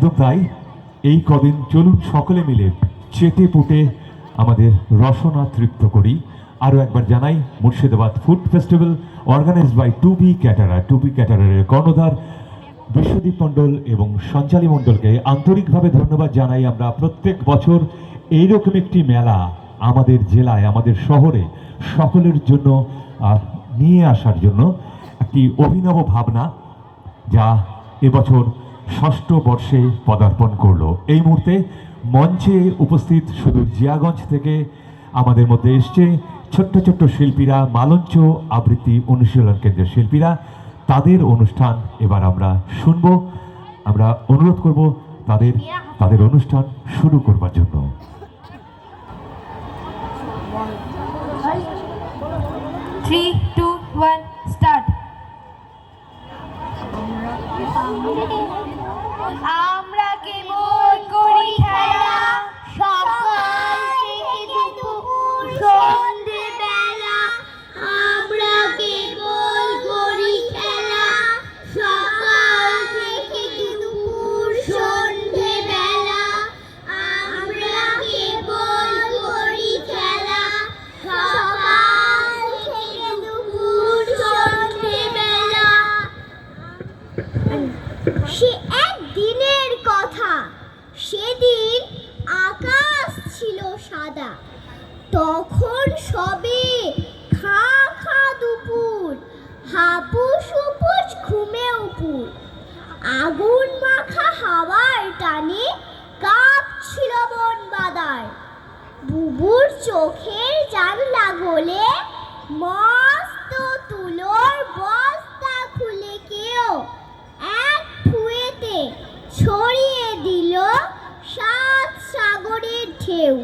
একদম তাই। এই কদিন চলুন সকলে মিলে চেটে পুটে আমাদের রসনা তৃপ্ত করি। আরও একবার জানাই, Murshidabad food festival organized by টুবি ক্যাটারারের কর্ণধার বিশ্বদীপ মণ্ডল এবং সঞ্চালী মণ্ডলকে আন্তরিকভাবে ধন্যবাদ জানাই। আমরা প্রত্যেক বছর এইরকম একটি মেলা আমাদের জেলায়, আমাদের শহরে সকলের জন্য নিয়ে আসার জন্য একটি অভিনব ভাবনা, যা এবছর ষষ্ঠ বর্ষে পদার্পণ করলো। এই মুহূর্তে মঞ্চে উপস্থিত সুদূর জিয়াগঞ্জ থেকে আমাদের মধ্যে এসছে ছোট্ট ছোট্ট শিল্পীরা, মালঞ্চ আবৃত্তি অনুশীলন কেন্দ্রের শিল্পীরা। তাদের অনুষ্ঠান এবার আমরা শুনব। আমরা অনুরোধ করব তাদের অনুষ্ঠান শুরু করবার জন্য। 3, 2, 1, start. আমরা কেবল করি খেলা সকাল থেকে দুপুর সন্ধে বেলা। আমরা কেবল করি খেলা সকাল থেকে দুপুর সন্ধে বেলা। আমরা কেবল করি খেলা সকাল থেকে দুপুর সন্ধে বেলা। সে একদিনের কথা, সেদিন আকাশ ছিল সাদা। তখন সবে খা খা দুপুর, হাপুস উপুস ঘুমে উপুর। আগুন মাখা হাওয়ার টানে কাঁপছিল বন বাদার। বুবুর চোখের জানলা গলে মস্ত তুলোর বস্তা খুলে কেউ এক ছড়িয়ে দিল সাত সাগরের ঢেউ।